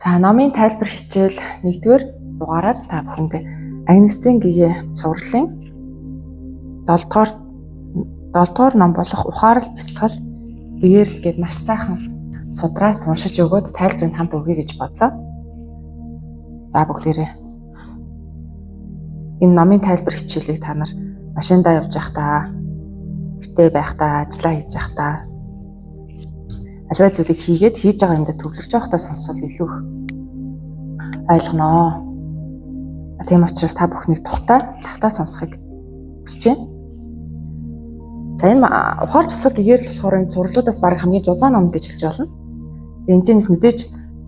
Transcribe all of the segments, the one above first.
За номын тайлбар хичээл 1-р дугаараар та бүхэнд Агнестийн гэгээ цувралын 7-р ном болох ухаарал бясалгал гээрэл гээд маш сайхан судраас уншиж өгөөд тайлбарыг хамт өгье гэж бодлоо. За бүгдээрээ энэ номын тайлбар хичээлийг та нар машиндаа явж байхдаа, гэртээ байхдаа, ажиллаа хийж байхдаа аливаа зүйлийг хийж байгаа юмдаа төвлөрч байхдаа сонсвол илүү их ойлгоноо. Тийм учраас та бүхнийг тавтаа сонсохыг хүсэж байна. За энэ ухаар бясалгал гээрэл болохоор энэ зурлуудаас баг хамгийн зузаан ном гэж хэлж болно. Энэчнээс мэдээж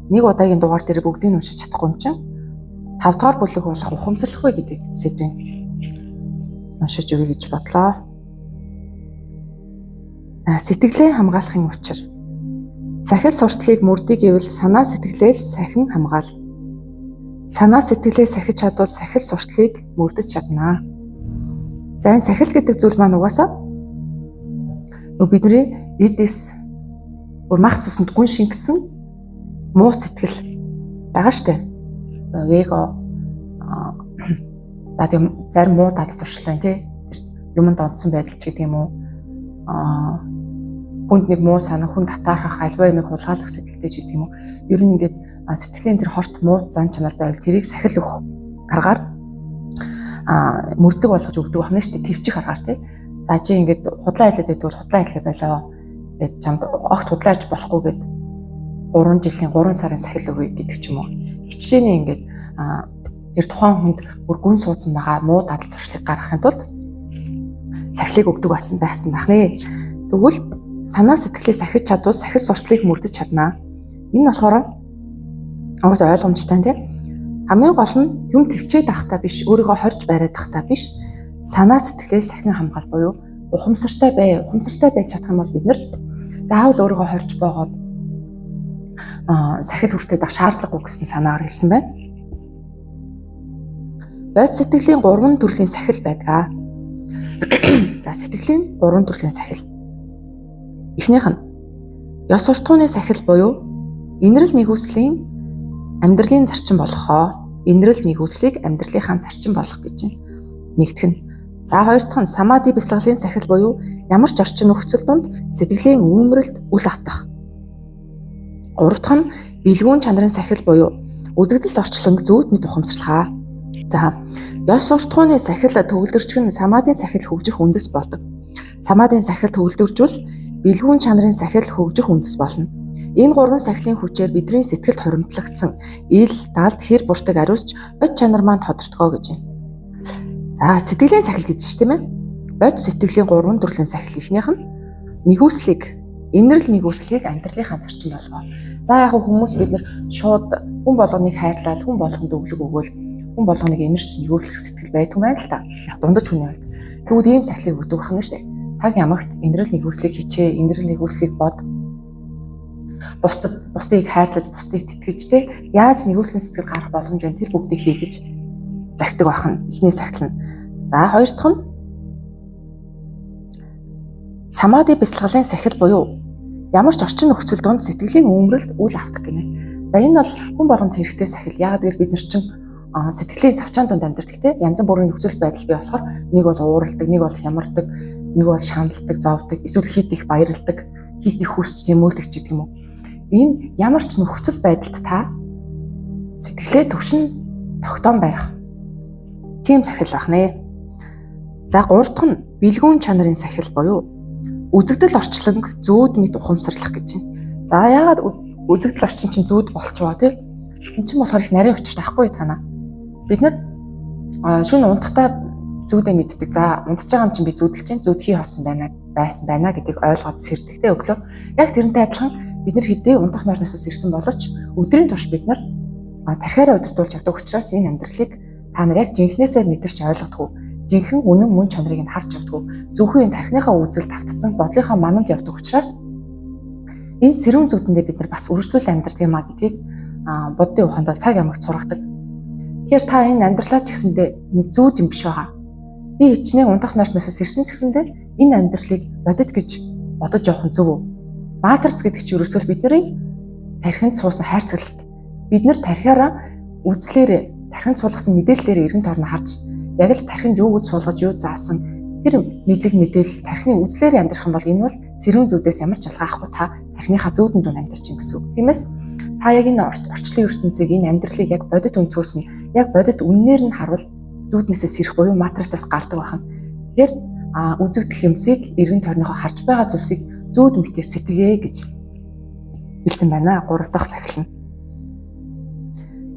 нэг удаагийн дугаар дээр бүгдийг уншиж чадахгүй юм чинь 5 дугаар бүлэг болох ухамсарлах вэ гэдэг сэдвийг уншиж өгье гэж бодлоо. Сэтгэлээ хамгаалахын учир. Сахил сурталыг мөрдийг ивэл санаа сэтгэлээ сахин хамгаал. Санаа сэтгэлээ сахиж чадвал сахил сурталыг мөрдөж чаднаа. За энэ сахил гэдэг зүйл маань угаасаа бидний эдээс мах цуснд гүн шингэсэн муу сэтгэл байгаа штэ. Эго за тийм зарим муу дадал зуршлаа тий. Юмд онцсон байдал ч гэдэг юм уу. Хүнд нэг муу санаа, хүн татаархах альва юмыг хулгайлах сэтгэлтэй ч гэдэг юм уу. Ер нь ингээд сэтгэлийн тэр хорт муу зан чанар байвал тэрийг сахил өгөх аргаар мөрдөг болгож өгдөг байна шүү дээ. Твчих аргаар тий. За чи ингээд худлаа хэлээд байдгүй худлаа хэлэх байлаа. Тэгээд чамд огт худлаа ярьж болохгүй гэд 3 жилийн 3 сарын сахил өгье гэдэг ч юм уу. Хичээнэ ингээд тэр тухайн хүнд бүр гүн суудсан байгаа муу дадал зуршлыг гаргахын тулд сахилыг өгдөг байсан байх нэ. Тэгвэл санаа сэтгэлээ сахиж чадвал сахил сурталыг мөрдөж чаднаа. Энэ болохоор угсаа ойлгомжтой тийм. Хамгийн гол нь юм төвчээд ахтаа биш, өөрийгөө хорж бариад ахтаа биш. Санаа сэтгэлээ сахин хамгаал буюу ухамсартай байж чадах юм бол бид нэр заавал өөрийгөө хорж боогоод сахил хүртээд ах шаардлагагүй гэсэн санаагаар хэлсэн байна. Бодит сэтгэлийн 3 төрлийн сахил байдаг. За сэтгэлийн 3 төрлийн сахил. Эхнийх нь ёс суртахууны сахил буюу инрэл нэгүслийн амьдралын зарчим болгохоо, инрэл нэгүслийг амьдралынхаа зарчим болгох гэж байна. Нэгдүгээр нь. За хоёр дахь нь самади бясалгалын сахил буюу ямар ч орчин нөхцөл донд сэтгэлийн үүмрэлд үл автах. Гурав дахь нь бэлгүүн чанарын сахил буюу үзэгдэл орчлон зүйд мэд ухамсарлахаа. За ёс суртахууны сахил төвлөрчг нь самадын сахил хөгжих үндэс болдог. Самадын сахил төвлөржүүл бэлгүүн чанарын сахил хөгжих үндэс болно. Энэ гурван сахилын хүчээр бидний сэтгэлд хуримтлагдсан ил, далд, хэр буртаг ариусч бод чанар маань тодорцгоо гэж байна. За сэтгэлийн сахил гэж чинь тийм ээ. Бод сэтгэлийн 3 төрлийн сахил ихнийх нь нэгүслийг, инрэл нэгүслийг амьдралынхаа зарчим болгоо. За яг хүмүүс бид нар шууд хүн болгоныг хайрлал, хүн болгонд өглөг өгөөл, хүн болгоныг инэрч нэгүүлэх сэтгэл байдгүй мэн л та. Яг дундаж хүний хувьд. Тэгвэл ийм сахилыг өгдөг байна шүү дээ. Цаг ямагт инрэл нэгүслийг хичээ, инрэл нэгүслийг бод. Бусдыг хайрлаж, бусдыг тэтгэж те яаж нэгүслийн сэтгэл гарах боломж байна тэр бүгдийг хийгэж загтаг байх нь эхний сахил нь. За хоёр дахь нь самади бясалгалын сахил буюу ямар ч орчин нөхцөл донд сэтгэлийн үүмрэлд үл автах гинэ. За энэ бол хүн болгонд хэрэгтэй сахил. Яагаад гэвэл бид нар чинь сэтгэлийн савчаан донд амьдардаг те янз бүрийн нөхцөл байдал бий болохоор нэг бол ууралдаг, нэг бол хямардаг, нэг бол шаналдаг, зовдөг, эсвэл хит их баярлдаг, хит их хүсч тэмүүлдэг ч гэдэг юм уу. Энэ ямар ч нөхцөл байдалд та сэтгэлээ төвшин тогтоон барих. Тийм сахил байх нэ. За гурав дахь нь бэлгүүн чанарын сахил буюу үзэгдэл орчлонг зүүд мэд ухамсарлах гэж байна. За яагаад үзэгдэл орчин чинь зүүд болчихвоо те? Энд чинь болохоор их нарийн өчрт ахгүй цаана. Бид нар шөнө унтахтаа зүүдээ мэддэг. За унтж байгаа юм чинь би зүүдэлж чинь зүүдхий хоосон байсан байна гэдгийг ойлгоод сэрдэг те өглөө. Яг тэрнтэй адилхан бид нар хэдий унтах нойрноос ирсэн боловч өдрийн турш бид нар тархиараа удирдуулж явдаг учраас энэ амьдралыг та нар яг жинхнээсээ мэдэрч ойлгодгүй. Жинхэнэ үнэн мөн чанарыг нь харж явдаггүй. Зөвхөн энэ тархиныхаа үзэл давтцсан бодлынхаа мананд явдаг учраас энэ сэрүүн зүудэндээ бид нар бас үргэлжлүүл амьдрдаг юм а гэдгийг боддын ухаанд бол цаг ямагт сургадаг. Тэгэхээр та энэ амьдралаа ч гэсэндээ нэг зүүд юм биш байгаа. Би хичнээн унтах нойрноос ирсэн ч гэсэндээ энэ амьдралыг бодит гэж бодож явах нь зөв үү? Матрц гэдэг чинь ерөөсөө бидний тархинд суусан хайрцаглалт. бид нэр тархиараа үзлээрээ тархинд суулгасан мэдээллээр эргэн тойрноо харж яг л тархинд юу гэж суулгаж юу заасан тэр мэдээлэл тархины үзлээр амьдрах юм бол энэ бол сэрүүн зүудээс ямар ч ялгаа авахгүй та тархиныхаа зүүдэнд дунд амьдарч чинь гэсэн үг. Тиймээс та яг энэ орчлын ертөнцийг энэ амьдралыг яг бодит өнцгөөс нь яг бодит үннээр нь харуул зүүднээсээ сэрэх буюу матрицаас гардаг байна. Тэгэхээр үзэгдэл юмсыг эргэн тойрныхоо харж байгаа зүйлсийг зүүд мэтээр сэтгэе гэж хэлсэн байна. 3 дахь сахил нь.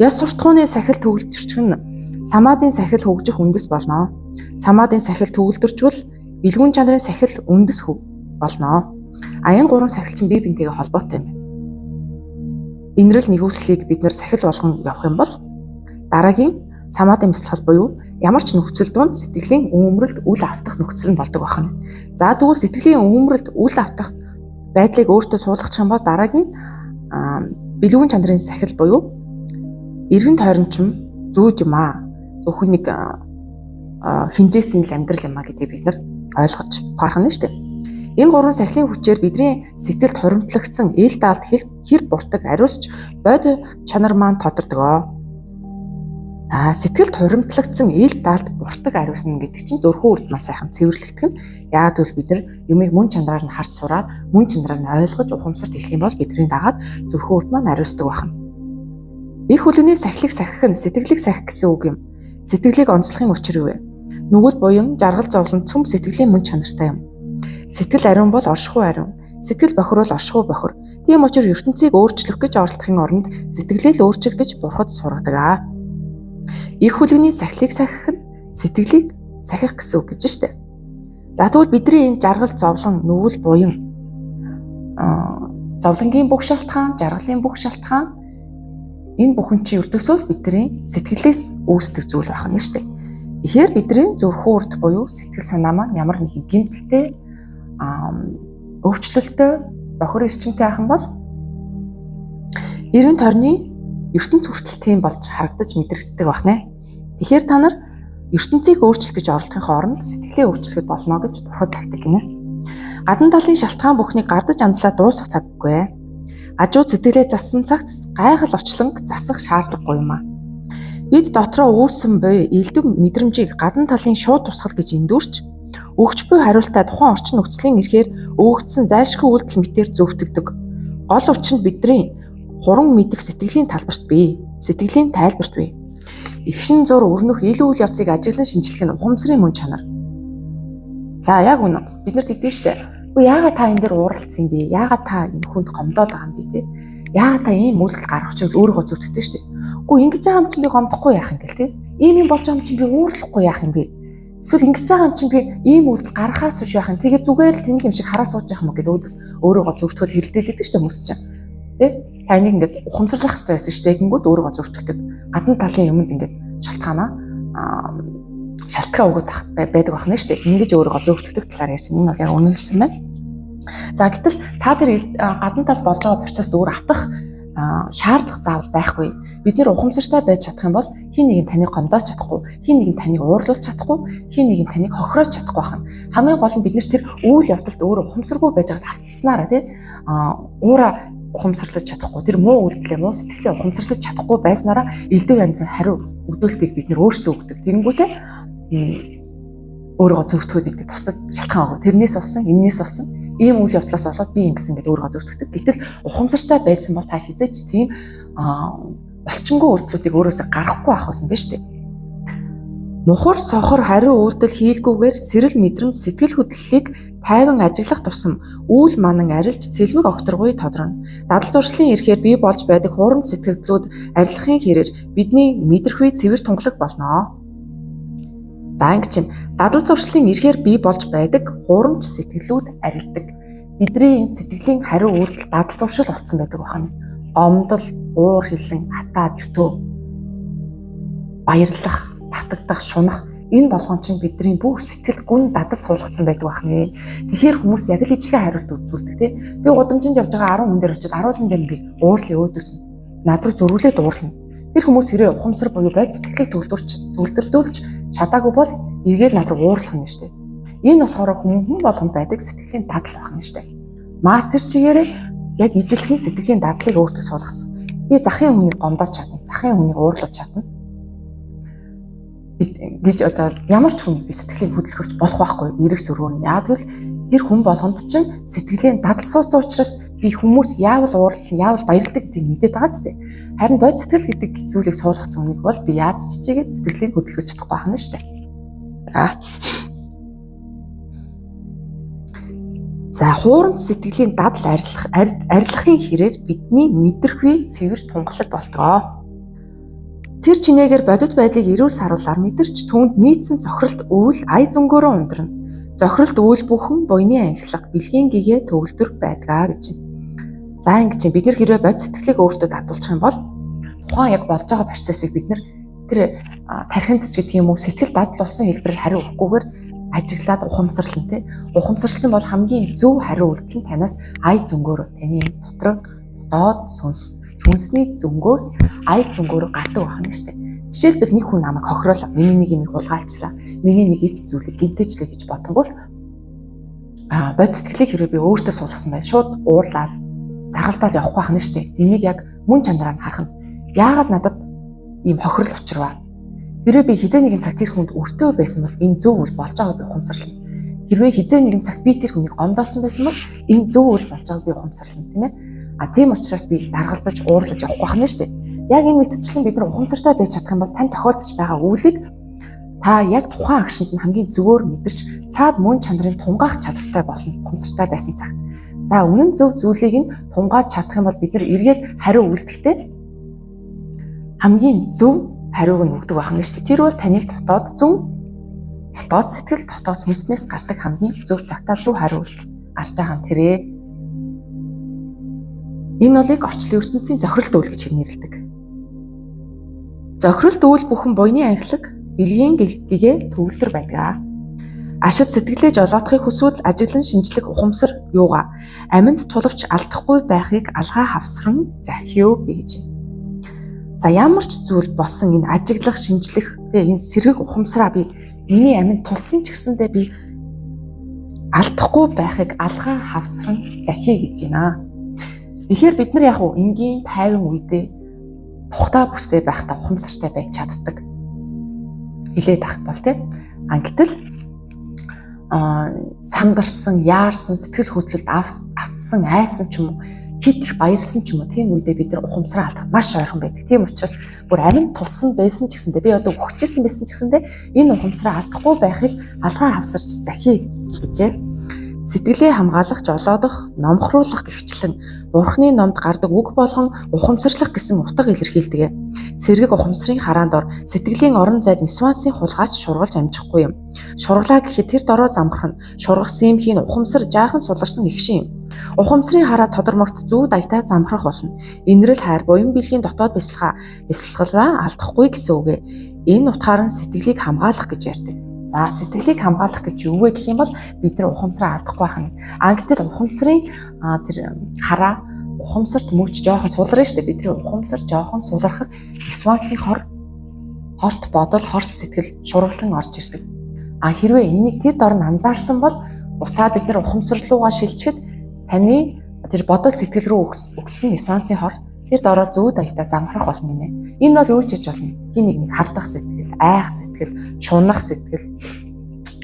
Ёс суртахууны сахил төгөлдөрчих нь самаадын сахил хөгжих үндэс болно. Самаадын сахил төгөлдөрчвөл бэлгүүн чанарын сахил үндэс болно. Энэ 3 сахил чинь бие биентэйгээ холбоотой юм. Инрэл нэгүслийг бид нэр сахил болгон явах юм бол дараагийн самаадын мэслэл буюу ямар ч нөхцөл донд сэтгэлийн өөмрөлт үл автах нөхцөл нь болдог байна. За тэгвэл сэтгэлийн өөмрөлт үл автах байдлыг өөртөө суулгачих юм бол дараагийн бэлгүүн чанарын сахил буюу эргэн тойрончим зүүд юм аа. Зөвхөн нэг хинжээсэн л амьдрал юм аа гэдгийг бид нар ойлгож харах нь шүү дээ. Энэ 3 сахилын хүчээр бидний сэтгэлд хуримтлагдсан ил даалт хэр буртаг ариусч бод чанар маань тодордог. Сэтгэлд хуримтлагдсан ил даалт буртаг ариусна гэдэг чинь зөрхөн үрд маш сайхан цэвэрлэгдэх нь. Яг л бид нар юмыг мөн чанараар нь харж сураад мөн чанараар нь ойлгож ухамсарт хэлэх юм бол бидний дагаад зөрхөн үрд маань ариусдаг байна. Их хүлэгний сахилыг сахих нь сэтгэлийг сахих гэсэн үг юм. Сэтгэлийг онцлохын учир юу вэ? Нүгэл буян жаргал зовлон цөм сэтгэлийн мөн чанартай юм. Сэтгэл ариун бол оршихуй ариун. Сэтгэл бохир бол оршихуй бохир. Тийм учраас ертөнцийг өөрчлөх гэж оролдохын оронд сэтгэлээ л өөрчил гэж бурхад сургадаг. Их хүлэгний сахилыг сахих нь сэтгэлийг сахих гэсэн үг гэж штэ. За тэгвэл бидний энэ жаргал зовлон нүгэл буян зовлонгийн бүх шалтгаан, жаргалын бүх шалтгаан энэ бүхэн чи өртөөсөө бидний сэтгэлээс үүсдэг зүйл байна шүү дээ. Тэгэхээр бидний зүрхэн урд буюу сэтгэл санаа маань ямар нэгэн гэмтэлтэй өвчлөлтөй бохир эрчимтэй ахын бол эргэн тойрны ертөнц хүртэл тийм болж харагдаж мэдрэгддэг байна. Тэгэхээр та нар ертөнцийг өөрчлөх гэж оролдохын хооронд сэтгэлээ өөрчлөхөд болно гэж бурхад загдаг гинэ. Гадна талын шалтгаан бүхнийг гардаж анзлаад дуусгах цаггүй. Ажууд сэтгэлээ зассан цагт гайхал очлонг засах шаардлагагүй юм аа. Бид дотроо үүссэн буй элдв мэдрэмжийг гадна талын шууд тусгал гэж эндүрч өгч буй хариултаа тухайн орчин нөхцөлийн эрхээр өөгдсөн зайлшгүй үйлдэл мэтээр зөвтгдөг. Гол учир нь бидний хуран мэдэх сэтгэлийн талбарт бий. Сэтгэлийн тайлбарт бий. Игшин зур өрнөх ил үйл явцыг ажиглан шинжлэх нь ухамсарын мөн чанар. За яг үнэ бид нарт хэлдэг шүү дээ. Яагаад та энэ дээр ууралцсан юм бэ? Яагаад та энэ хүнд гомдоод байгаа юм бэ те? Яагаад та ийм үйлдэл гаргах чиглэл өөрийгөө зөвтгдөө шүү дээ. Үгүй ингэж байгаа юм чинь би гомдохгүй яах юм гээл те? Ийм юм болж байгаа юм чинь би уурлахгүй яах юм бэ? Эсвэл ингэж байгаа юм чинь би ийм үйлдэл гаргахаас биш яах юм. Тэгээ зүгээр л тэнэг юм шиг хараа сууж яах юм гээд өөдөөс өөрийгөө зөвтгөхөд хэрэлдээд байдаг шүү дээ хүмүүс чинь. Тэ? Та энийг ингээд ухамсарлах хэрэгтэй байсан шүү дээ. Гингүүд өөрийгөө зөвтгөхдөг. Гадна талын юмд ингээд шалтгаан өгöd байдаг байна шүү дээ. Ингэж өөрийгөө зөвтгөх талаар ярьсан. Энэ бол яг үнэн хэлсэн байна. За гэтэл та тэр гадна тал болж байгаа процесс өөр автах шаардлага заавал байхгүй. Бид нэр ухамсартай байж чадах юм бол хин нэг нь таныг гомдооч чадахгүй, хин нэг нь таныг уурлуулж чадахгүй, хин нэг нь таныг хохироож чадахгүй байна. Хамгийн гол нь бид нэр тэр үйл явдалд өөр ухамсаргүй байж байгаад автснараа тий уура ухамсарлаж чадахгүй, тэр муу үйлдэлээ муу сэтгэлээ ухамсарлаж чадахгүй байснараа элдв янзын хариу өгдөлтийг бид нэр өөрсдөө өгдөг. Тэгэнгүүтээ өөрийгөө зөвтгөхөд идэг бусдад шалтгаан өгөө. Тэрнээс болсон, энэс болсон ийм үйл явдлаас болоод би ингэсэн гэдэг өөрийгөө зөвтгөхдөг. Гэтэл ухамсартай байсан бол та хизээч тийм болчингүй үйлдэлүүдийг өөрөөсөө гаргахгүй байх байсан биз дээ. Мухар сохор хариу үйлдэл хийлгүүгээр сэрэл мэдрэмж сэтгэл хөдлөлийг тайван ажиглах тусам үйл манан арилж цэлмэг огторгуй тодорно. Дадал зуршлын эрхээр бий болж байдаг хурамч сэтгэлдлүүд арилгахын хэрээр бидний мэдрэхүй цэвэр тунгалаг болно. За ингэ чинь дадал зуршлын эрхээр бий болж байдаг хурамч сэтгэлүүд арилдаг. Бидний энэ сэтгэлийн хариу үйлдэл дадал зуршил болсон байдаг байна. Гомдол, уур хилэн, хатаа жөтөө, баярлах, татагдах, шунах энэ болгон чинь бидний бүх сэтгэл гүн дадал суулгацсан байдаг байна. Тэгэхээр хүмүүс яг л ижлэг хариулт үзүүлдэг тий. Би гудамжинд явж байгаа 10 хүн дээр очиод 10 хүн дээр би уурлын өөдөөс нь над руу зөрүүлээд уурлна. Тэр хүмүүс хэрэг ухамсар буюу бод сэтгэлийг төвлөрдүүлж чадаагүй бол эргээд над руу уурлах нь шүү дээ. Энэ болохоор хүн болгонд байдаг сэтгэлийн дадал байна шүү дээ. Мастер чигээрээ яг ижилхэн сэтгэлийн дадлыг өөртөө суулгасан. Би захын хүнийг гомдооч чадна, захын хүнийг уурлуулж чадна гэж одоо ямар ч хүнийг би сэтгэлийг хөдөлгөрч болох байхгүй эрэг сөргөөр нь. Яг л тэр хүн болгонд чинь сэтгэлийн дадал сууц учраас би хүмүүс яавал уурлах, яавал баярлдаг гэдгийг мэдээд байгаа ч тийм. Харин бод сэтгэл гэдэг зүйлийг суулгах зүнийг бол би яаж ч чигээд сэтгэлийг хөдөлгөж чадахгүй байна шүү дээ. За хууранд сэтгэлийн дадал арилгахын хэрээр бидний мэдрэхүй цэвэр тунгалаг болтгоо. Тэр чинээгээр бодит байдлыг эрүүл саруулаар мэдэрч түүнд нийцсэн цохролт үйл ая зөнгөөрөө ундрна. Цохролт үйл бүхэн буйны анхлаг бэлгийн гэгээ төгөлдөр байдгаа гэж. За ингэж бид нэр хэрвээ бодит сэтгэлийг өөртөө дадуулчих юм бол тухайн яг болж байгаа процессыг бид нэр тэр тархинд ч гэдэг юм уу сэтгэл дадлуулсан хэлбэрээр хариу өгөхгүйгээр ажиглаад ухамсарлан тий. Ухамсарлсан бол хамгийн зөв хариу үйлдэл нь танаас ая зөнгөөрөө таны дотор доод сүнсний зөнгөөс ая зөнгөөрөө гадаг байна шүү дээ. Жишээлбэл нэг хүн намайг хохироолаа, миний нэг юм хулгайлчлаа, миний нэг эд зүйлийг гэмтээчлээ гэж бодонгууд бод сэтгэлийг хэрвээ би өөртөө суулгасан бай шууд уурлаад заргалдаал явахгүй байна шүү дээ. Энийг яг мөн чанараар харах нь яагаад надад ийм хохирол учирваа. Хэрвээ би хизээ нэгэн цаг тэр хүнд өртөө байсан бол энэ зөв үйл болж байгааг би ухамсарлана. Хэрвээ хизээ нэгэн цаг би тэр хүнийг ондоосон байсан бол энэ зөв үйл болж байгааг би ухамсарлана, тийм ээ. Тийм учраас би заргалдаж уурлаж явахгүй байна шүү дээ. Яг энэ мэдчлэн бид нар ухамсартай байж чадах юм бол тань тохиолдож байгаа үйлийг та яг тухайн агшинд нь хамгийн зөвөөр мэдэрч цаад мөн чанарын тунгаах чадвартай болно ухамсартай байсан цагт. За үнэн зөв зүйлийг нь тунгааж чадах юм бол бид нар эргээд хариу үйлдэхдээ хамгийн зөв хариуг нь өгдөг байна шүү дээ. Тэр бол таны дотоод сэтгэл дотоод сүнснээс гардаг хамгийн зөв цагтаа зөв хариу гарч байгаа юм тэрээ. Энэ болыг орчлын ертөнцийн зохиролт үйл гэж нэрлэдэг. Зохиролт үйл бүхэн буйны анхлаг бэлгийн гэгээ төгөлдөр байдаг. Ашид сэтгэлээ жолоодохыг хүсвэл ажиглан шинжлэх ухамсар юугаа аминд тулавч алдахгүй байхыг алгаа хавсран захиу гэж. За ямар ч зүйл болсон энэ ажиглах шинжлэх энэ сэрэг ухамсараа би миний аминд тулсан ч гэсэндээ би алдахгүй байхыг алгаа хавсран захиа гэж байна. Тэгэхээр бид нар яг уу энгийн тайван үедээ тухтай бүстэй байхдаа ухамсартай байж чаддаг. Хилээд ах бол тийм. Гэтэл сандарсан, яарсан, сэтгэл хөдлөлд автсан, айсан ч юм уу, хит их баярлсан ч юм уу, тийм үедээ бид нар ухамсараа алдах маш ойрхон байдаг. Тийм учраас бүр амин тулсан байсан ч гэсэндээ би одоо өгчээсэн байсан ч гэсэндээ энэ ухамсараа алдахгүй байхыг алгаа хавсарч захиа гэжээ. Сэтгэлээ хамгаалах, жолоодох, номхруулах гихчлэн Бурхны номд гардаг үг болгон ухамсарлах гэсэн утга илэрхийлдэг. Сэргэг ухамсарын хараанд ор сэтгэлийн орон зайд нисвансын хулгайч шургалж амжихгүй юм. Шурглаа гэхэд тэр дороо замрах нь шургасан юмхийн ухамсар жаахан суларсан ихшин юм. Ухамсарын хараа тодормогт зүү даятай замрах болно. Инрэл хайр буян бэлгийн дотоод бясалгалаа алдахгүй гэсэн үг. Энэ утгаар нь сэтгэлийг хамгаалах гэж ярьдаг. За сэтгэлийг хамгаалах гэж юу вэ гэх юм бол бид нар ухамсараа алдахгүй байх нь. Гэтэл ухамсарын тэр хараа ухамсарт мөч жоохон сулрна шүү дээ. Бидний ухамсар жоохон сулрахад нисвансын хорт бодол, хорт сэтгэл шурглан орж ирдэг. Хэрвээ энийг тэр дор нь анзаарсан бол буцаад бид нар ухамсар руугаа шилжихэд таны тэр бодол сэтгэл рүү өгсөн нисвансын хор тэр дороо зүү даятай замрах болно гинэ. Энэ бол юу ч хийж болно. Хин нэг хардах сэтгэл, айх сэтгэл, шунах сэтгэл,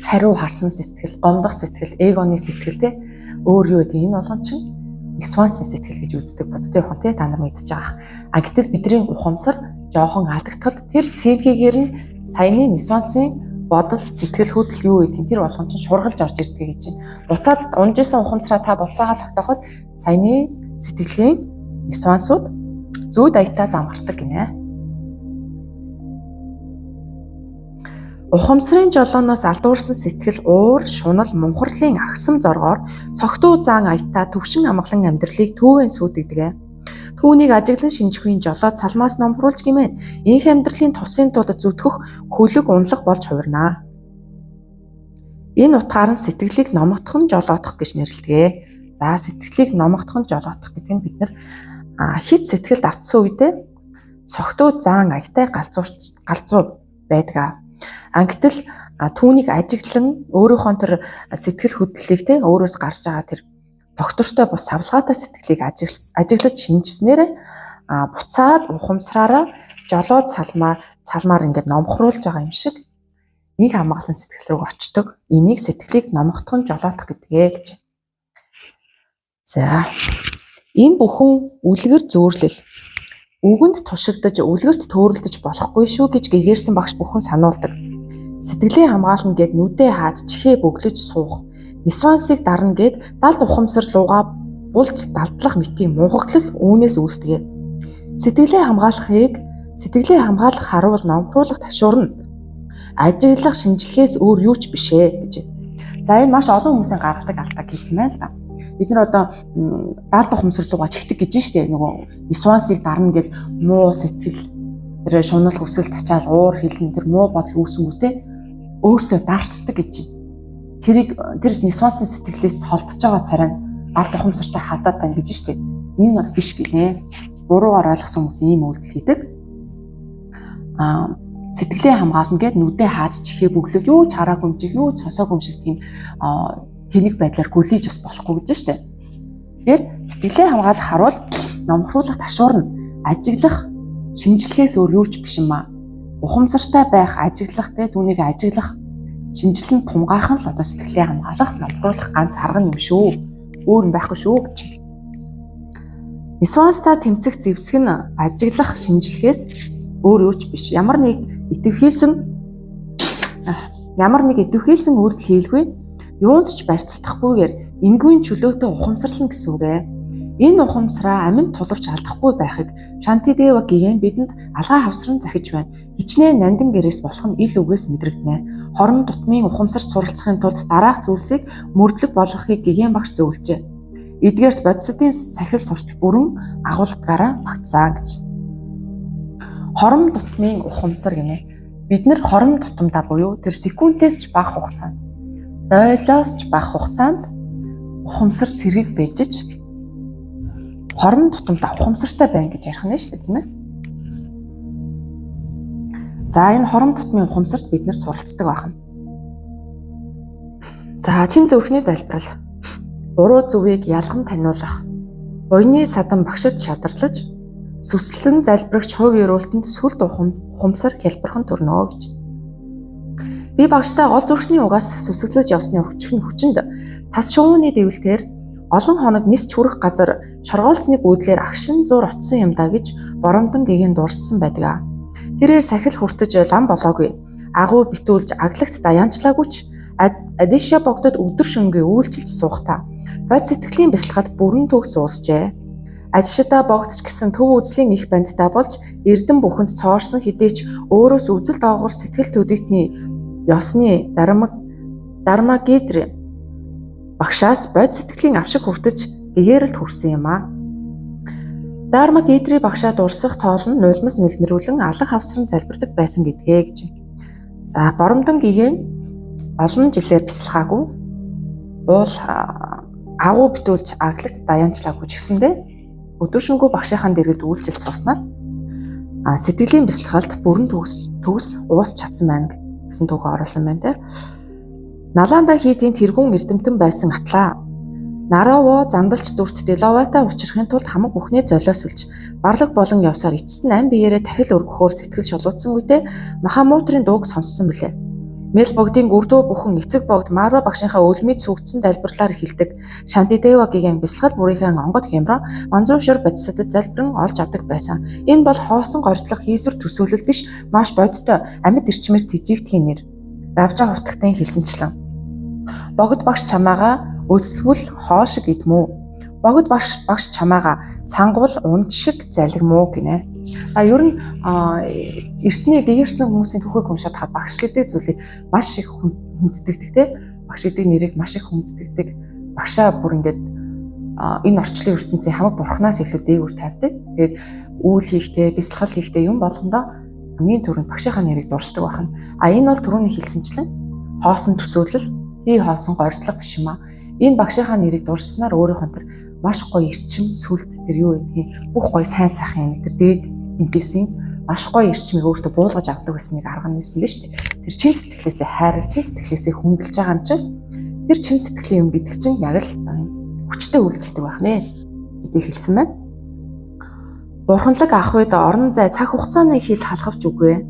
хариу харсан сэтгэл, гомдох сэтгэл, эгоны сэтгэл те өөр юу гэдэг энэ болгон чинь нисвансын сэтгэл гэж үздэг бодтой хүн те та нар мэдж байгаа. Гэтэл бидний ухамсар жоохон алдагдахад тэр сэргийгээр нь саяны нисвансын бодол сэтгэл хөдлөл юу гэдэг тэр болгон чинь шургалж орж ирдэг гэж чинь. Буцаад унжсэн ухамсараа та буцаагаа тогтооход саяны сэтгэлийн нисвансууд зүү даятай замгардаг гинэ. Ухамсарын жолооноос алдуурсан сэтгэл уур, шунал, мунхарлын агсам зоргоор цогтуу заан аятаа төвшин амгалан амьдралыг түүвэн сүйтгэдэг. Түүнийг ажиглан шинжгүй жолоод салмаас номхруулж гимэн инх амьдралын тусын тулд зүтгэх хөлөг унлаг болж хувирнаа. Энэ утгаар нь сэтгэлийг номогдох нь жолоодох гэж нэрлэдэг. За сэтгэлийг номогдох нь жолоодох гэдэг нь бид нар хит сэтгэлд автсан үедээ цогтуу заан аятай галзуу байдаг. Гэтэл түүнийг ажиглан өөрийнхөө тэр сэтгэл хөдлөлийг те өөрөөс гарч байгаа тэр доктортой бус савлгаатай сэтгэлийг ажиглаж шинжснээр буцаад ухамсараараа жолоод цалмаар ингээд номхруулж байгаа юм шиг нэг хамгаалан сэтгэл рүү очдог. Энийг сэтгэлийг номхотгон жолоодох гэдгээ гэж. За энэ бүхэн үлгэр зөөрлөл үгэнд тушигдаж үлгэрт төөрөлдөж болохгүй шүү гэж гэгэрсэн багш бүхэн сануулдаг. Сэтгэлээ хамгаална гэд нүдээ хаад чихээ бөглөж суух, нисвансыг дарна гэд далд ухамсар лууга булж далдлах мэтийн мунхаглал үүнээс үүсдэг. Сэтгэлээ хамгаалах харуул номхруулах ташуурна. Ажиглах шинжилгээс өөр юу ч биш ээ гэж. За энэ маш олон хүмүүсийн гаргадаг алдаа гэсэн байна л да. Бид нар одоо далд ухамсар лууга чихдэг гэж штэ. Нөгөө нисвансыг дарна гэл муу сэтгэл тэр шунал хүсэл тачаал уур хилэн тэр муу бодол үүсэнгүүтээ өөртөө дарчдаг гэж. Тэр нисвансын сэтгэлээс холдож байгаа царай далд ухамсартай хадаад байна гэж штэ. Энэ бол биш гинэ. Буруугаар ойлгосон хүмүүс ийм үйлдэл хийдэг. Сэтгэлээ хамгаална гэд нүдээ хааж чихээ бөглөөд юу ч хараагүй юм шиг, юу ч сонсоогүй юм шиг тийм тэнэг байдлаар гүлийж бас болохгүй гэж штэ. Тэгэхээр сэтгэлээ хамгаалах харуул номхруулах ташуурна. Ажиглах шинжилгээс өөр юу ч биш юм аа. Ухамсартай байх, ажиглах те түүнийг ажиглах, шинжилэн тунгаах нь л одоо сэтгэлээ хамгаалах, номхруулах ганц арга юм шүү. Өөр юм байхгүй шүү гэж. Нисванстаа тэмцэх зэвсэг нь ажиглах шинжилгээс өөр юу ч биш. Ямар нэг идэвхийсэн үйлдэл хийлгүй юунд ч барьцдахгүйгээр энгийн чөлөөтэй ухамсарлан гэсэн үг ээ. Энэ ухамсараа аминд тулавч алдахгүй байхыг Шантидева гиген бидэнд алгаа хавсран захиж байна. Хичнээн нандин гэрээс болох нь ил үгээс мэдрэгдэнэ. Хорон дутмын ухамсарт суралцахын тулд дараах зүйлсийг мөрдлөг болгохыг гиген багш зөвлөжээ. Эдгээрт бодисодын сахил суртал бүрэн агуулгатаараа багтсан гэж. Хором дутмын ухамсар гинэ. Бид нар хором дутамдаа буюу тэр секундээс ч бага хугацаанд, дойлоос ч бага хугацаанд ухамсар сэргийг бэжиж хором дутамдаа ухамсартай байна гэж ярих нь шүү дээ, тийм ээ. За энэ хором дутмын ухамсарт бид нар суралцдаг байна. За чин зүрхний залбирал. Буруу зүвийг ялган таниулах. Буйны садан багшид шадарлаж сүслэн залбирагч хувь ёроолтонд сүлд ухамсар хялбархан төрнө гэж. Би багштай гол зүрхний угаас сүсгэлж явсны хүчинд тас шувууны дэвлэлээр олон хоног нис чүрэх газар шоргоолцны гүйдлэр агшин зур оцсон юм да гэж боромдон гиген дурссан байдаг. Тэрээр сахил хүртэж лам болоогүй. Агуу битүүлж аглагт даянчлаагүй ч Адиша богдод өдөр шөнөгүй үйлчилж суухдаа бод сэтгэлийн бясалгад бүрэн төгс уусжээ. Адишата богдч гэсэн төв үзлийн их бандтай болж эрдэн бүхэнд цоорсон хідээч өөрөөс үзэл доогуур сэтгэл төдийтний ёсны дармагидр багшаас бод сэтгэлийн авшиг хүртэж гээрэлд хүрсэн юм а. Дармагидри багшаа дурсах тоол нь нулимс мэлмэрүүлэн алах хавсран залбирдаг байсан гэдгээ гэж. За боромдон гиген олон жилээр бясалгаагүй уул агуу битүүлж аглагт даянчлаагүй ч гэсэндээ өдөршөнгөө багшийнхаа дэргэд үйлчилж сууснаар сэтгэлийн бясалгалд бүрэн төгс уус чадсан байна гэсэн төгөө оруулсан байна те. Наланда хийдийн тэргүүн эрдэмтэн байсан атлаа. Нараво зандалч дүрт Делавата учрахын тулд хамаг бүхнээ золиосолж барлаг болон явсаар эцэст нь ам биеэрээ тахил өргөхөөр сэтгэл шулуутсан үедээ Махамуутрын дууг сонссон билээ. Мэл богдын гүрдөө бүхэн эцэг богд Марва багшийнхаа өлмид сүгдсэн залбирлаар хэлдэг. Шантидева гиген бясалгал бүрийнхээ онгод хямраа манзуушор бодисодод залбиран олж авдаг байсан. Энэ бол хоосон гордлох хийсвэр төсөөлөл биш, маш бодтой амьд эрчмээр тэжигдэхин нэр. Равжа хутагтын хэлсэнчлэн. Богд багш чамаагаа өсвөл хоошиг идмүү. Богд багш чамаагаа цангуул унд шиг залгимуу гинэ. Ер нь эртний дээрсэн хүмүүсийн түүхийг уншаад хаад багш гэдэг зүйлийг маш их хүнддэгдэг те. Багш гэдэг нэрийг маш их хүнддэгдэг. Багшаа бүр ингээд энэ орчлын ертөнцийн хамаг бурхнаас илүү дээгүүр тавьдаг. Тэгээд үйл хийхдээ, бясалгал хийхдээ юм болгондоо хамгийн түрүүнд багшийнхаа нэрийг дурсдаг байна. Энэ бол түрүүний хэлсэнчлэн хоосон төсөөлөл, хий хоосон гордлого биш юм аа. Энэ багшийнхаа нэрийг дурсснаар өөрийнхөө тэр маш гоё эрчим сүлд тэр юу гэдгийг бүх гоё сайн сайхан юм тэр дээд хинтээсийн маш гоё эрчмийг өөртөө буулгаж авдаг гэсэн нэг арга нь байсан биз дээ. Тэр чин сэтгэлээсээ хайрлж, чин сэтгэлээсээ хүндэлж байгаа юм чинь тэр чин сэтгэлийн юм гэдэг чинь яг л хүчтэй үйлчлдэг байх нэ гэдгийг хэлсэн байна. Бурханлаг авах үед орон зай цаг хугацааны хил халахвч үгүй.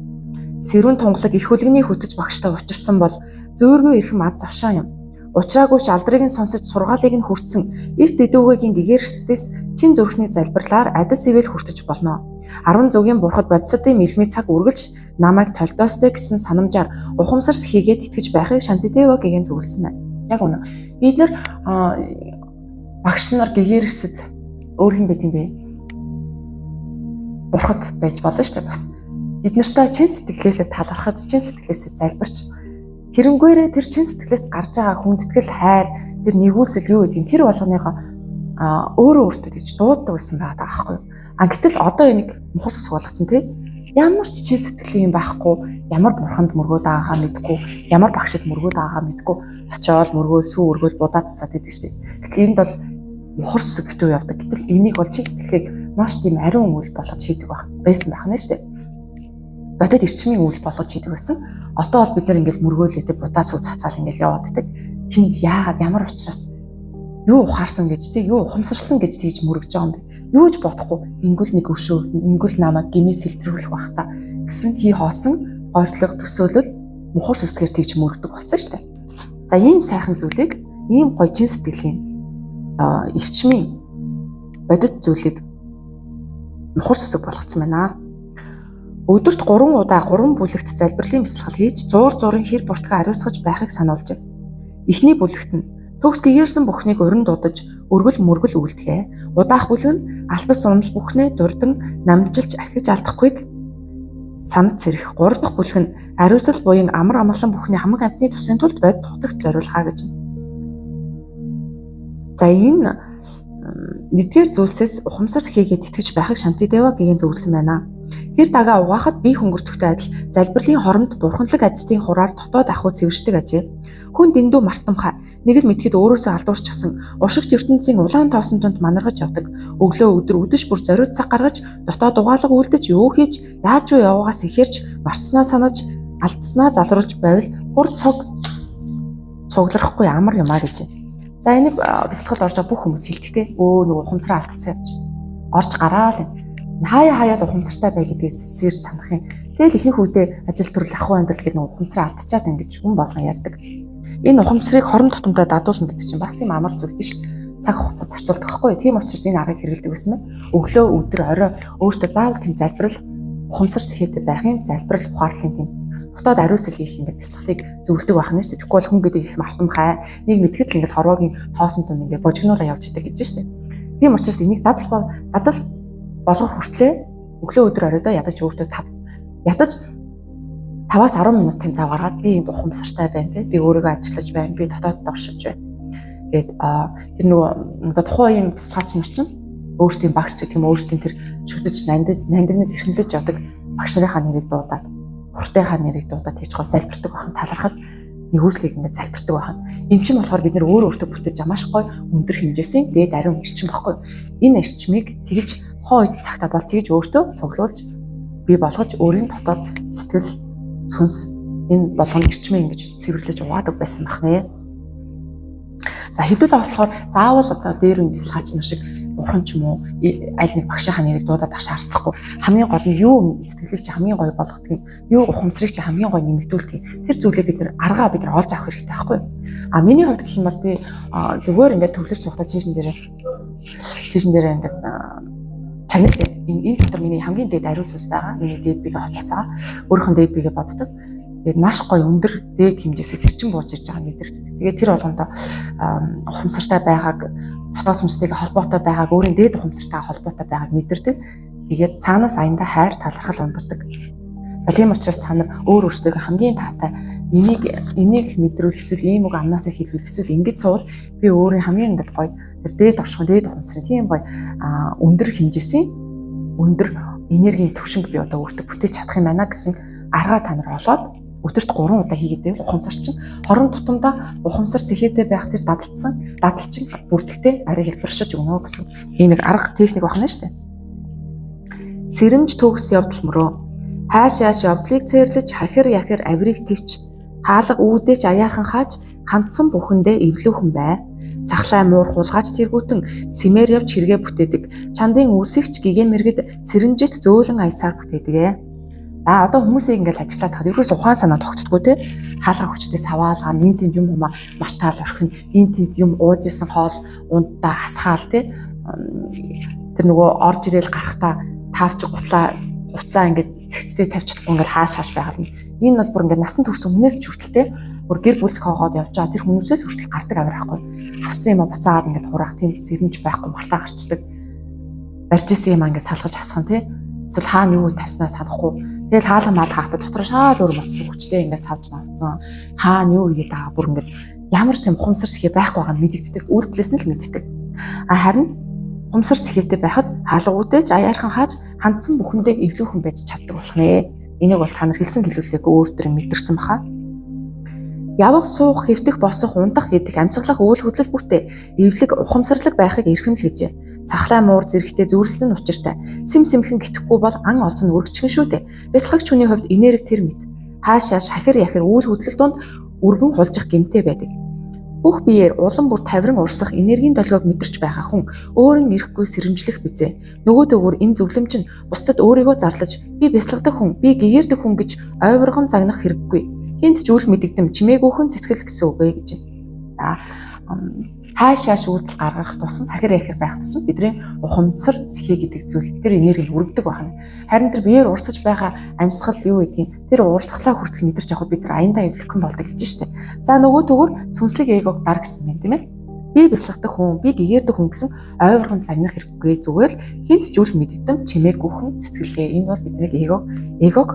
Сэрүүн тунгалаг их хөлгөний хөтөж багштай учирсан бол зөөргөө ирхэм ад завшаа юм. Учраагүй ч алдрыг нь сонсож сургаалыг нь хүртсэн эрт дэдүүгийн гэгэрсдээс чин зүрхний залбирлаар адис ивэл хүртэж болно. 10 зүгийн бурхад бодисодын мэлмий цаг үргэлж намайг толдоостой гэсэн санамжаар ухамсарс хийгээд итгэж байхыг Шантидева гэген зөвлөсөн байна. Яг үнэ. Бид нар багш нар гэгэрсэд өөр юм байт юм бэ? Бурхад байж болно шүү дээ бас. Бид нартай чин сэтгэлээсээ талархаж, чин сэтгэлээсээ залбирч тэрнгээрээ тэр чин сэтгэлээс гарч байгаа хүндэтгэл, хайр, тэр нэгүүлсэл юу гэдэг тэр болгоныхоо өөрөө өөртөө тийч дууддаг байсан байгаа байхгүй юу? Гэтэл одоо энийг мухас ус болгоцсон тий. Ямар ч чин сэтгэлийн юм байхгүй, ямар бурханд мөргөөд байгаагаа мэдгүй, ямар багшид мөргөөд байгаагаа мэдгүй, очиод мөргөө сүү өргөөл будаацсаад идэг шүү дээ. Гэтэл энд бол мухар сүсэг битүү явдаг. Гэтэл энийг бол чин сэтгэлийг маш тийм ариун үйл болгож хийдэг байсан байх нь шүү дээ. Бодит эрчмийн үйл болгож хийдэг байсан. Одоо бол бид нар ингээл мөргөөлөөдөө будаа сүү цацаал ингээл явааддаг. Хинд яагаад ямар учраас юу ухаарсан гэж тий, юу ухамсарлсан гэж тийж мөргөж байгаа юм бэ? Юу ч бодохгүй ингүүл нэг өшөөгдөн ингүүл намайг гимээ сэлтрүүлэх бах та гэсэн хий хоосон ойртлого төсөөлөл мухар сүсгээр тийж мөргөдөг болсон шүү дээ. За ийм сайхан зүйлийг ийм гоё чин сэтгэлийн эрчмийн бодит зүйлийг мухар сүсэг болгоцсон байна. Өдөрт 3 удаа 3 бүлэгт залбирлын бясалгал хийж зурын хэр буртгаа ариусгаж байхыг сануулжээ. Эхний бүлэгт нь төгс гэгэрсэн бүхнийг урин дуудаж өргөл мөргөл үлдэхээ. Удаах бүлэг нь алтас унал бүхнээ дурдан намжилж ахиж алдахгүйг санад сэрэх. 3 дахь бүлэг нь ариусал буян амар амгалан бүхний хамаг амтны тусын тулд бод тутагт зориулхаа гэж. За энэ нэгдүгээр зүйлсээс ухамсарс хийгээд итгэж байхыг Шантидева гэген зөвлөсөн байна. Тэр дагаа угаахад бие хөнгөртөхтэй адил залбирлын хоромд бурханлаг адистын хураар дотоод ахуй цэвэршдэг ажээ. Хүн дэндүү мартамхай нэг л мэдхэд өөрөөсөө алдуурчсан уршигч ертөнцийн улаан тоосон тунд манаргаж явдаг. Өглөө өдөр үдэш бүр зориуд цаг гаргаж дотоод угаалга үлдэж юу хийж яаж юу яваагаас ихэрч марцснаа санаж алдснаа залруулж байвал хур цугларахгүй амар юмаа гэж. За энийг бэлтгэл орж байгаа бүх хүмүүс хэлдэгтэй. Нөгөө ухамсараа алдцсан явж орж гараа л хаяа ухамсартай бай гэдгээс сэрж санах юм. Тэгэл ихэнх үедээ ажил төрөл ахуй амьдрал гэдэг нэг ухамсараа алдчихад ингэж хүн болгон ярьдаг. Энэ ухамсарыг хорон тутамдаа дадуулна гэдэг чинь бас тийм амар зүйл биш. Цаг хугацаа зарцуулдаг байхгүй. Тийм учраас энэ аргыг хэрэглэдэг байсан мэт. Өглөө өдөр орой өөртөө заавал тийм залбирал ухамсар сэхэтэй байхын залбирал ухаарлын тийм дотоод ариусал хийх ингээд бяцлагыг зөвлөдөг байх нь шүү дээ. Тэгэхгүй бол хүн гэдэг их мартамхай нэг мэдхэд л ингээд хорвоогийн тоосон тунд ингээд божигнуулаа явж идэг гэж шүү дээ. Тийм учраас энийг дадал болгох хүртлээр өглөө өдөр оройдоо ядаж өөртөө ядаж 5-10 минутын зав гаргаад би энд ухамсартай байна тий. Би өөрийгөө ажиллаж байна. Би дотоодд оршиж байна. Гэт тэр нөгөө тухайн үеийн бяцлагч нар чинь өөрсдийн багш гэх юм өөрсдийн тэр шүтэж нандинаж эрхэмлэж явдаг багш нарынхаа нэрийг дуудаад хуртынхаа нэрийг дуудаад хийж гоо залбирдаг байхын талархал нэгүслийг ингээд залбирдаг байхын. Энэ чинь болохоор бид нэр өөртөө бүтээж маш гоё өндөр хэмжээсийн дээд ариун эрчим баггүй. Энэ эрчмийг тэгж хойд цагта бол тэгж өөртөө цуглуулж бий болгож өөрийн дотоод сэтгэл сүнс энэ болгоно эрчмээ ингэж цэвэрлэж угаадаг байсан байх нэ. За хэдүүл болохоор заавал одоо дээр үн бяцлагч нар шиг бурхан ч юм уу аль нэг багшийнхаа нэрийг дуудаад ах шаардлагагүй. Хамгийн гол нь юу сэтгэлийг чи хамгийн гоё болгодог юм, юу ухамсарыг чи хамгийн гоё нэмэгдүүлдэг юм. Тэр зүйлээ бид нар аргаа бид нар олж авах хэрэгтэй байхгүй юу? Миний хувьд гэх юм бол би зүгээр ингээд төвлөрч сухтаа чийшин дээрээ ингээд чагнаж энэ дотор миний хамгийн дээд ариун сүнс байгаа. Миний дээд биегээ хотосоо өөрийнхөө дээд биегээ боддог. Тэгээд маш гоё өндөр дээд хэмжээсээс эрчим бууж ирж байгаа мэдрэгддэг. Тэгээд тэр болгондоо ухамсартай байгааг, дотоод сүнстэйгээ холбоотой байгааг, өөрийн дээд ухамсартайгаа холбоотой байгааг мэдэрдэг. Тэгээд цаанаас аяндаа хайр талархал ундардаг. За тийм учраас та нар өөрсдөө хамгийн таатай энийг мэдрүүлэх эсвэл ийм үг амнаасаа хэлүүлэх эсвэл ингэж суул би өөрийн хамгийн ингээд гоё тэр дээд оршихуй дээд ухамсарын тийм гоё өндөр хэмжээсийн өндөр энергийн төвшинг би одоо өөртөө бүтээж чадах юм байна гэсэн аргаа та нар олоод өдөрт 3 удаа хийгээд байвал ухамсар чинь хорон тутамдаа ухамсар сэхээтэй байх тэр дадалчин бүрдэгтэй арай хэлбэршиж өгнө гэсэн ийм нэг арга техник байна шүү дээ. Сэрэмж төгс явдал мөрөө хайш яаш явдлыг цээрлэж хахир авирыг твч хаалга үүдэж аяархан хааж ганцхан бүхэндээ эвлүүхэн бай. цахлаа муур хулгайч тэргүүтэн симээр явж хэрэгэ бүтээдэг. Чандын үсэгч гигэн мэргэд сэрэмжит зөөлөн аясаар бүтээдэг. Одоо хүмүүсийг ингээл ажиллаад хаад ерөөс ухаан санаа тогтдоггүй те. Хаалга хүчтэй саваалгаа минтийн юм уу мартаал орхин интент юм ууж исэн хоол ундаа хасгаал те. Тэр нөгөө орж ирээл гарахтаа таавч гуцаа ингээд цэгцтэй тавьж чадахгүй ингээд хааш байгална. Энэ бол бүр ингээд насан турш өмнөөс ч хүртэлтэй бүр гэр бүлс хоогоод явж байгаа тэр хүмүүсээс хүртэл гардаг авир ахгүй. Авсан юм буцаагаад ингээд хураах тийм сэрэмж байхгүй мартаа гарчдаг. Барьжсэн юм ингээд салгаж хасхан тий. Эсвэл хаана юу тавьснаа санахгүй. Тэгэл хаалга маад хаахта дотор шаал өөр моцдог хүчтэй ингээд савж мавцсан. Хаана юу игээд байгаа бүр ингээд ямар ч тийм ухамсар сэхээ байхгүй байгаа нь мэдэгддэг. Үйлдэлээс нь л мэддэг. Харин ухамсар сэхээтэй байхад хаалгуудээж аяархан хааж хандсан бүхэндээ эвлүүхэн байж чаддаг болох нэ. Энийг бол та нар хэлсэн хэлүүлээг өөртөө мэдэрсэн баха. Явах, суух, хэвтэх, босох, ундах гэдэг амьсгалах үйл хөдлөлбөртэй эвлэг ухамсарлаг байхыг эрхэм хийжээ. Цахлаа муур зэрэгтэй зүрслэн учиртай. Сэм сэмхэн гитгэхгүй бол ан олзон үргэжчин шүү дээ. Бясалгагч хүний хувьд энерги тэр мэд. Хаашааш хахир яхир үйл хөдлөл донд өргөн хулжих гэмтэй байдаг. Бүх биеэр улам бүр тавиран урсах энергийн долгиог мэдэрч байгаа хүн өөрийн ирэхгүй сэрэмжлэх бизээ. Нөгөөдөөгөр энэ зөвлөмж нь бусдад өөрийгөө зарлаж би бясалгадаг хүн, би гэгэрдэг хүн гэж ойвргон загнах хэрэггүй. Хинт ч үл мэдэгдэм чимээгүйхэн цэцгэл гэсэн үг ээ гэж байна. Хаашааш үүдэл гаргах тусам хахир яхир байх тусам бидний ухамсар сэхээ гэдэг зүйл тэр энерги үргэдэг байна. Харин тэр биеэр урсаж байгаа амьсгал юу гэдгийг тэр урсгалаа хүртэл мэдэрч явахад бид нар аяндаа эвлэхэн болдог гэж штэ. За нөгөө төгөр сүнслэг эгог дар гэсэн юм тийм ээ. Би бясалгадаг хүн, би гэгэрдэг хүн гэсэн ойвргон загнах хэрэггүй зүгээр л хинт ч үл мэдэгдэм чимээгүйхэн цэцгэлээ. Энэ бол бидний эгог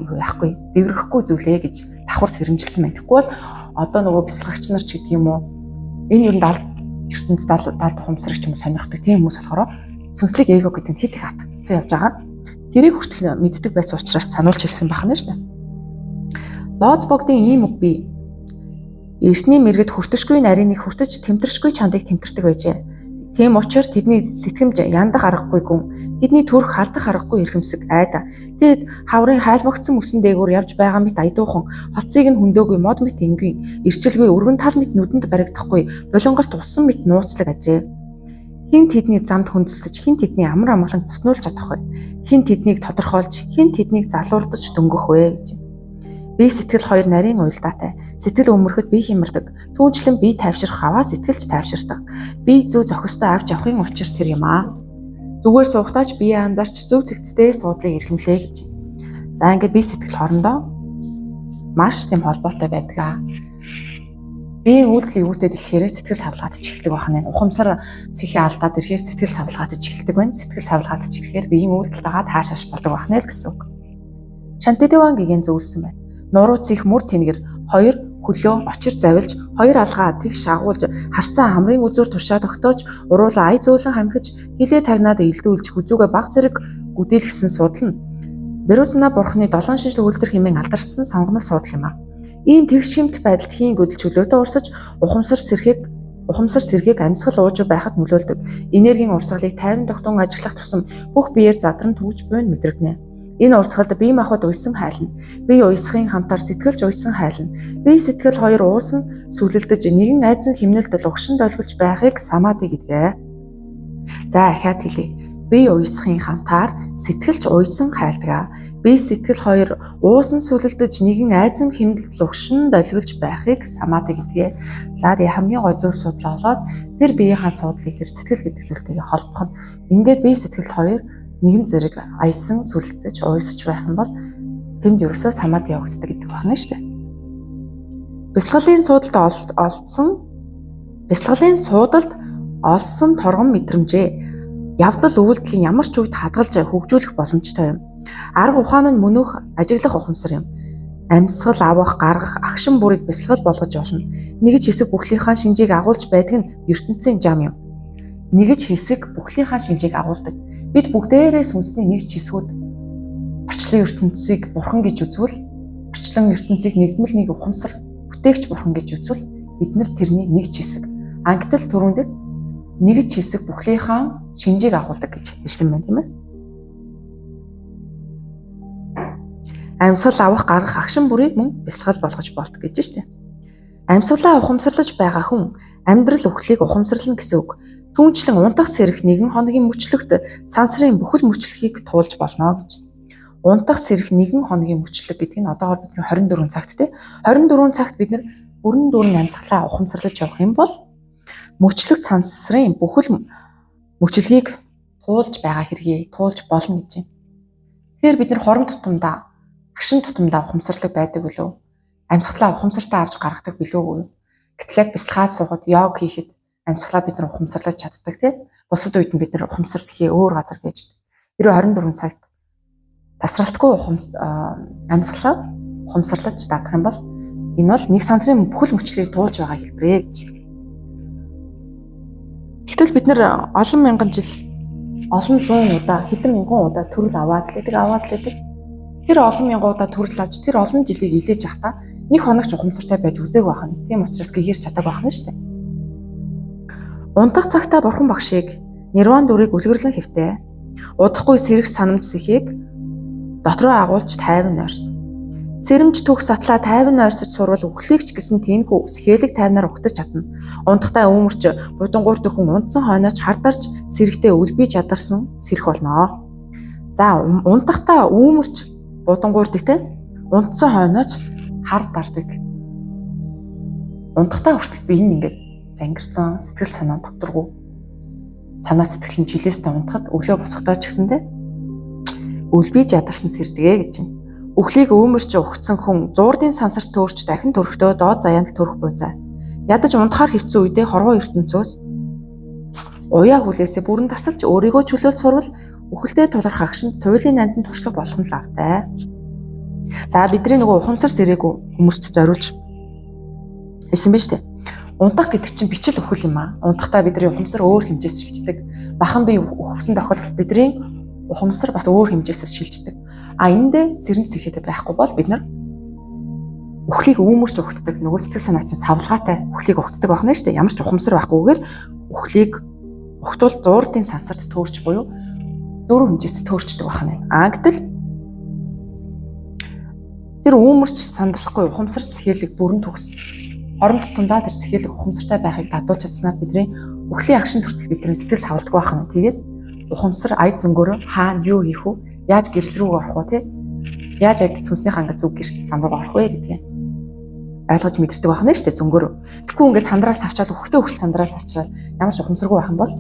юу яахгүй дэврэхгүй зүйлээ гэж давхар сэрэмжилсэн байна. Тэгэхгүй бол одоо нөгөө бясалгагч нар ч гэдэг юм уу энэ юу ертөнцид даалт ухамсарч юм сонирхдаг тийм хүмүүс болохоор сүнслэг эго гэдэг нь хит их атгацсан явж байгаа. Тэрийг хүртэл мэддэг байсан учраас сануулж хэлсэн байна шүү дээ. Лоз богдын ийм үг бий. Эртний мэргэд хүртэшгүй нарийныг хүртэж тэмтэршгүй чандыг тэмтэрдэг байжээ. Тийм учраас тэдний сэтгэмж яндах аргагүй гүн. Тэдний төрх халдах аргагүй эрхэмсэг айда. Тэд хаврын хайлбагдсан мөсөн дээгүүр явж байгаа мэт айдуухан, хоцыг нь хөндөөгүй мод мэт энгийн, ирчилгүй өргөн тал мэт нүдэнд баригдахгүй, булангарт усан мэт нууцлаг ажээ. Хин тэдний замд хөндөсдөж, хин тэдний амар амгалан буснуулж чадах вэ? Хин тэднийг тодорхойлж, хин тэднийг залуурдаж дөнгөх вэ гэж. Би сэтгэл хоёр нарийн уйлдаатай. Сэтгэл өмөрөхөд би хямардаг. Түүнчлэн би тайвширх аваа сэтгэлж тайвширдаг. Би зөв зохистой авч явахын учир тэр юм аа. Зүгээр суугтаач бие анзаарч зөв зэгцтэй суудлыг эрхэмлээ гэж. За ингээд би сэтгэл хоорондоо маш тийм холбоотой байдаг аа. Би үйлдэл юутэд ирэхээр сэтгэл савлгаадж эхэлдэг байна. Ухамсар сэхээ алдаад ирэхээр сэтгэл савлгаадж эхэлдэг байна. Сэтгэл савлгаадж ирэхээр биеийн үйлдэл дагаад хаашааш болдог байна л гэсэн үг. Шантидеван гиген зөвлөсөн байна. Нурууц их мөр тэнгэр хоёр хөлөө очир завилж хоёр алгаа тэгш агуулж харцаа хамрын үзүүр тушаа тогтоож уруула ай зөөлөн хамхиж хилээ тагнаад илдүүлж хүзүүгээ баг зэрэг гүдээлгсэн судал нь Берусна бурхны 7 шинжлэх үйлдэл хэмээн алдарсан сонгомол судал юм а. Ийм тэгш шимт байдалд хийн гүдэл чөлөөтэй урсаж ухамсар сэргийг амьсгал ууж байхад нөлөөлдөг. Энергийн урсгалыг тайван тогтун ажиллах тусам бүх биеэр задран төвж буйн мэдрэгнэ. Энэ урсгалд бие махбод уйсан хайлна. Бие уйсхын хамтар сэтгэлж уйсан хайлна. Бие сэтгэл хоёр уулсан сүлэлдэж нэгэн айзан химнэлдэл угшин долгилж байхыг самади гэдгээ. За ахаад хэлье. Бие уйсхын хамтар сэтгэлж уйсан хайлдаг. Бие сэтгэл хоёр уусан сүлэлдэж нэгэн айзан химнэлдэл угшин долгилж байхыг самади гэдгээ. За тэгээ хамгийн гой зөв судлаа болоод тэр биеийнхаа суудлыг тэр сэтгэл гэдэг зүйлтэйгээ холбох нь ингээд бие сэтгэл хоёр нэгэн зэрэг аясан сүлдэж уйсаж байх юм бол тэнд ерөөсөө самад явагддаг гэдэг байна шүү дээ. Бясалгалын суудалд олсон торгон мэдрэмжээ явдал үйлдэлийн ямар ч үед хадгалж хөгжүүлэх боломжтой юм. Арга ухаан нь мөнөх ажиглах ухамсар юм. Амьсгал авах, гаргах, агшин бүрийг бясалгал болгож болно. Нэгж хэсэг бүхлийнхаа шинжийг агуулж байдаг нь ертөнцийн зам юм. Нэгж хэсэг бүхлийнхаа шинжийг агуулдаг. Бид бүгдээрээ сүнсний нэгж хэсгүүд орчлон ертөнцийг бурхан гэж үзвэл, орчлон ертөнцийг нэгдмэл нэг ухамсар бүтээгч бурхан гэж үзвэл бид нар тэрний нэгж хэсэг. Ангитал төрөнд нэгж хэсэг бүхлийнхаа шинжийг агуулдаг гэж хэлсэн байна тийм ээ. Амьсгал авах, гаргах агшин бүрийг мөн бясалгал болгож болдог гэж штэ. Амьсгалаа ухамсарлаж байгаа хүн Амьдрал үхлийг ухамсарлана гэсэн үг. Түүнчлэн унтах сэрэх нэгэн хоногийн мөчлөгт сансрын бүхэл мөчлөгийг туулж болно гэж. Унтах сэрэх нэгэн хоногийн мөчлөг гэдэг нь одоогоор бидний 24 цагт тий. 24 цагт бид нар бүрэн дүүрэн амьсгалаа ухамсарлаж явах юм бол мөчлөг сансрын бүхэл мөчлөгийг туулж байгаа хэрэгээ туулж болно гэж байна. Тэгэхээр бид нар хорон тутамдаа, агшин тутамдаа ухамсардаг байдаг билүү? Амьсгалаа ухамсартаа авч гаргадаг билүү үү? Гэтэл яг бясалгаад суугаад йог хийхэд амьсгалаа бид нар ухамсарлаж чаддаг тий. Бусад үед нь бид нар ухамсарсхий өөр газар байж. Тэр 24 цагт тасралтгүй амьсгалаа ухамсарлаж даадах юм бол энэ бол нэг сансрын бүхэл мөчлөгийг туулж байгаа хэлбэрээ гэж. Гэтэл бид нар олон мянган жил, олон зуун удаа, хэдэн мянган удаа төрөл аваад лээдэг. Тэр олон мянган удаа төрөл авч тэр олон жилийг илээж явахдаа нэг хоног ч ухамсартай байж үзег байх нь. Тийм учраас гэгэрч чаддаг байх нь шүү дээ. Унтах цагтаа бурхан багшийг нирван дүрийг үлгэрлэн хэвтээ. Удахгүй сэрэх санамж сэхийг дотроо агуулж тайван нойрсон. Сэрэмж төгс атлаа тайван нойрсож сурвал үхлийгч гэсэн тэнхүү сэхэлэг тайвнаар угтаж чадна. Унтахтаа өмөрч будангуур дөхөн унтсан хойноч хардарч сэрэгтээ үлби чадарсан сэрэх болно. За унтахтаа өмөрч будангуур дэгтэй унтсан хойноч хар дардаг. Унтахтаа хүртэл би энэ ингээд зангирсан сэтгэл санаа докторгүй. Санаа сэтгэл нь жилээсээ унтахад өглөө босохдоо ч гэсэндээ үлби чадарсан сэрдэгэ гэж байна. Үхлийг өмөрч угтсан хүн зуурдын сансарт төөрч дахин төрөхдөө доод заяанд төрөх буйцаа. Ядаж унтахаар хэвцэн үедээ хорвоо ертөнцөөс уяа хүлээсээ бүрэн тасалж өөрийгөө чөлөөлж сурвал үхэлдээ тулгарх агшинд туйлын нандин туршлага болох нь лавтай. За бидний нөгөө ухамсар сэрээгүй хүмүүст зориулж хэлсэн байж тээ. Унтах гэдэг чинь бичил үхэл юм аа. Унтахтаа бидний ухамсар өөр хэмжээс шилждэг. Бахан бие үхсэн тохиолдолд бидний ухамсар бас өөр хэмжээсээс шилждэг. Эндээ сэрэмж сэхээд байхгүй бол бид нар үхлийг үүмэрч угтдаг нөгөө сэтгэл санаа чинь савлгаатай үхлийг угтдаг байна шүү дээ. Ямар ч ухамсар байхгүйгээр үхлийг угтвал зуурдын сансарт төөрч буюу дөрөв хэмжээст төөрчдөг байна. Гэтэл тэр үүмэрч сандалахгүй ухамсар сэхэлэг бүрэн төгс хорон тутамдаа тэр сэхэлэг ухамсартай байхыг дадуулж чадсанаар бидний үхлийн агшин хүртэл бидний сэтгэл савладаг байна. Тэгээд ухамсар ая зөнгөөрөө хаана юу хийх вэ? Яаж гэрэл рүү орох вэ, тий? Яаж адил сүнснийх ангид зүг гэр зам руу орох вэ гэдгийг ойлгож мэдэрдэг байна шүү дээ зөнгөөрөө. Тэгэхгүй ингээд сандраас авчаад өгөхтэй өгч сандраас авчаад ямар ч ухамсаргүй байх юм бол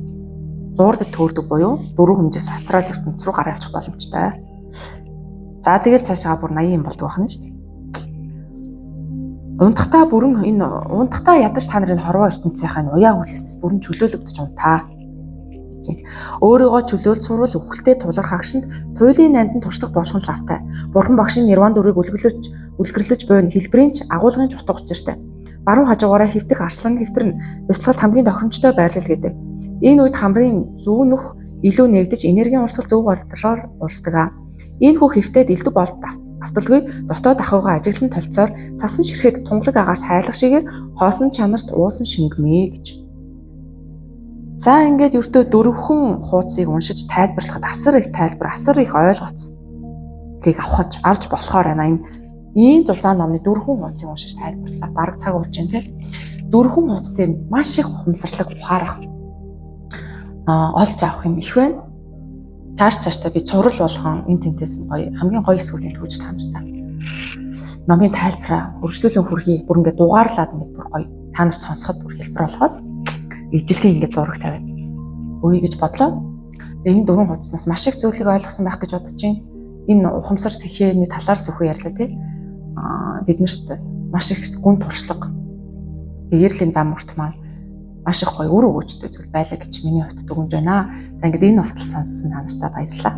зуурдад төөрдөг буюу дөрөв хэмжээс астрал ертөнц рүү гараа авчих боломжтой. За тэгэл цаашаа бүр 80 юм болдог байна шүү дээ. Унтахтаа ядаж та нарын хорвоо ертөнцийнхаа уяа хүлээснээс бүрэн чөлөөлөгдөж унтаа. Өөрийгөө чөлөөлж сурвал үхэлтэй тулгарх агшинд туйлын нандин туршлага болох нь лавтай. Бурхан багшийн нирван дүрийг үлгэрлэж буйн хэлбэрийн ч агуулгын ч утга учиртай. Баруун хажуугаараа хөвтөх арслан хэвтэр нь бясалгалд хамгийн тохиромжтой байрлал гэдэг. Энэ үед хамрын зөв нүх илүү нэгдэж энергийн урсгал зөв болдроор урсдаг. Энэ хүү хэвтээд элдв болт авталгүй дотоод ахуйгаа ажиглан толцоор цасан ширхэг тунгалаг агаарт хайлах шигээр хоосон чанарт уусан шингэмээ гэж. За ингээд ердөө дөрвөн хуудсыг уншиж тайлбарлахад асар их тайлбар, асар их ойлголцыг авч болохоор байна. Энэ зузаан номны дөрвөн хуудсыг уншиж тайлбарлаа. Бараг цаг болж байна тийм. Дөрвөн хуудас дээр маш их ухамсарлаг ухаарах олж авах юм их байна. Цаашдаа би цуврал болгон энэ тентээс гоё хамгийн гоё хэсгүүдийг төвж таамжтай. Номын тайлбараа өргөжлүүлэн хүргэе. Бүр ингээд дугаарлаад ингээд бүр гоё та нарт сонсоход бүр хэлбэр болгоод ижилхэн ингээд зураг тавиад үе гэж бодлоо. Энэ дөрвөн хуудаснаас маш их зүйлийг ойлгосон байх гэж бодож байна. Энэ ухамсар сэхээний талаар зөвхөн ярьлаа тий. Биднэрт маш их гүн туршлага гэрлийн зам урт маань маш их гоё өр өгөөжтэй зүйл байлаа гэж миний хувьд дүгнж байна. За ингээд энэ болтол сонссон та нартай баярлалаа.